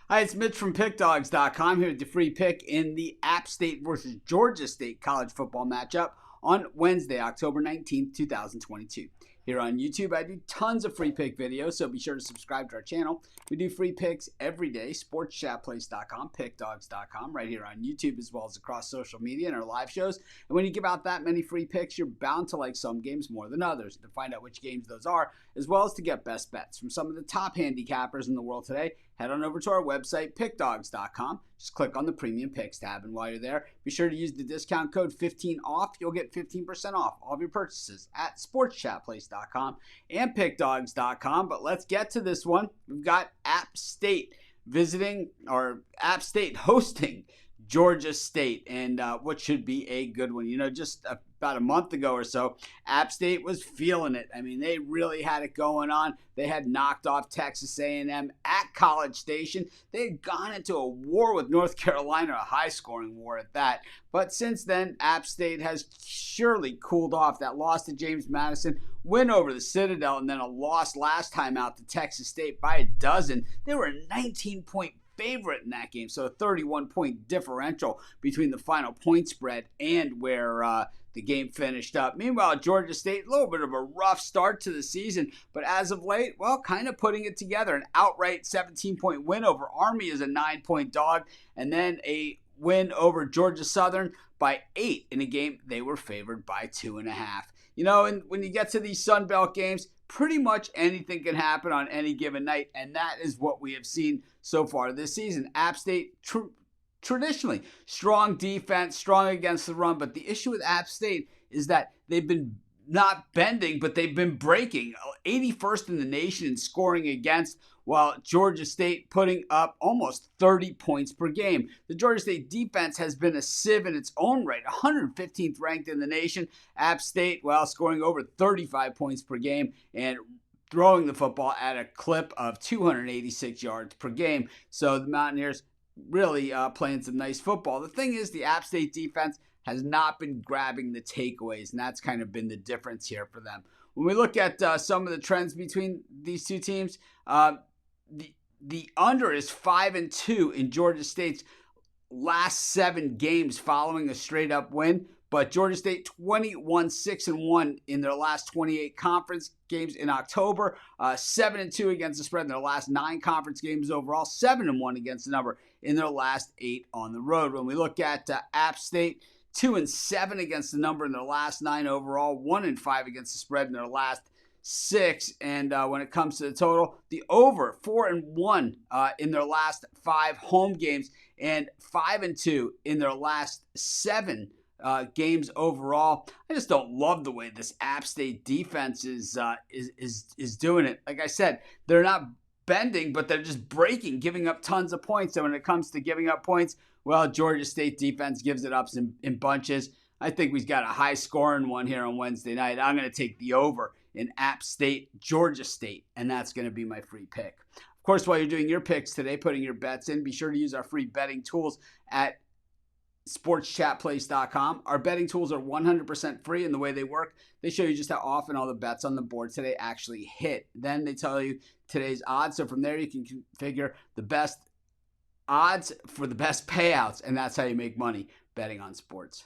Hi, it's Mitch from Pickdawgz.com here with the free pick in the App State versus Georgia State college football matchup on Wednesday, October 19th, 2022. Here on YouTube, I do tons of free pick videos, so be sure to subscribe to our channel. We do free picks every day, sportschatplace.com, pickdawgz.com, right here on YouTube as well as across social media and our live shows. And when you give out that many free picks, you're bound to like some games more than others. To find out which games those are, as well as to get best bets from some of the top handicappers in the world today, head on over to our website, pickdawgz.com. Just click on the Premium Picks tab, and while you're there, be sure to use the discount code 15OFF. You'll get 15% off all of your purchases at sportschatplace.com and pickdawgz.com. But let's get to this one. We've got App State hosting Georgia State, and what should be a good one. Just about a month ago or so, App State was feeling it. I mean, they really had it going on. They had knocked off Texas A&M at College Station. They had gone into a war with North Carolina, a high-scoring war at that. But since then, App State has surely cooled off. That loss to James Madison, win over the Citadel, and then a loss last time out to Texas State by a dozen. They were a 19-point favorite in that game, so a 31-point differential between the final point spread and where the game finished up. Meanwhile, Georgia State, a little bit of a rough start to the season, but as of late, well, kind of putting it together. An outright 17-point win over Army as a 9-point dog, and then a win over Georgia Southern by 8 in a game they were favored by 2.5. And when you get to these Sun Belt games, pretty much anything can happen on any given night, and that is what we have seen so far this season. App State, traditionally strong defense, strong against the run, but the issue with App State is that they've been not bending, but they've been breaking. 81st in the nation in scoring against, while Georgia State putting up almost 30 points per game. The Georgia State defense has been a sieve in its own right, 115th ranked in the nation. App State, scoring over 35 points per game and throwing the football at a clip of 286 yards per game. So the Mountaineers really playing some nice football. The thing is, the App State defense has not been grabbing the takeaways, and that's kind of been the difference here for them. When we look at some of the trends between these two teams, the under is 5-2 in Georgia State's last 7 games following a straight-up win, but Georgia State 21-6-1 in their last 28 conference games in October, 7-2 against the spread in their last 9 conference games overall, 7-1 against the number in their last 8 on the road. When we look at App State, 2-7 against the number in their last 9 overall, 1-5 against the spread in their last 6. And when it comes to the total, the over 4-1 in their last 5 home games, and 5-2 in their last 7 games overall. I just don't love the way this App State defense is doing it. Like I said, they're not bending, but they're just breaking, giving up tons of points. So when it comes to giving up points, Georgia State defense gives it up in bunches. I think we've got a high-scoring one here on Wednesday night. I'm going to take the over in App State, Georgia State, and that's going to be my free pick. Of course, while you're doing your picks today, putting your bets in, be sure to use our free betting tools at sportschatplace.com. Our betting tools are 100% free, and the way they work, they show you just how often all the bets on the board today actually hit. Then they tell you today's odds, so from there you can configure the best odds for the best payouts, and that's how you make money betting on sports.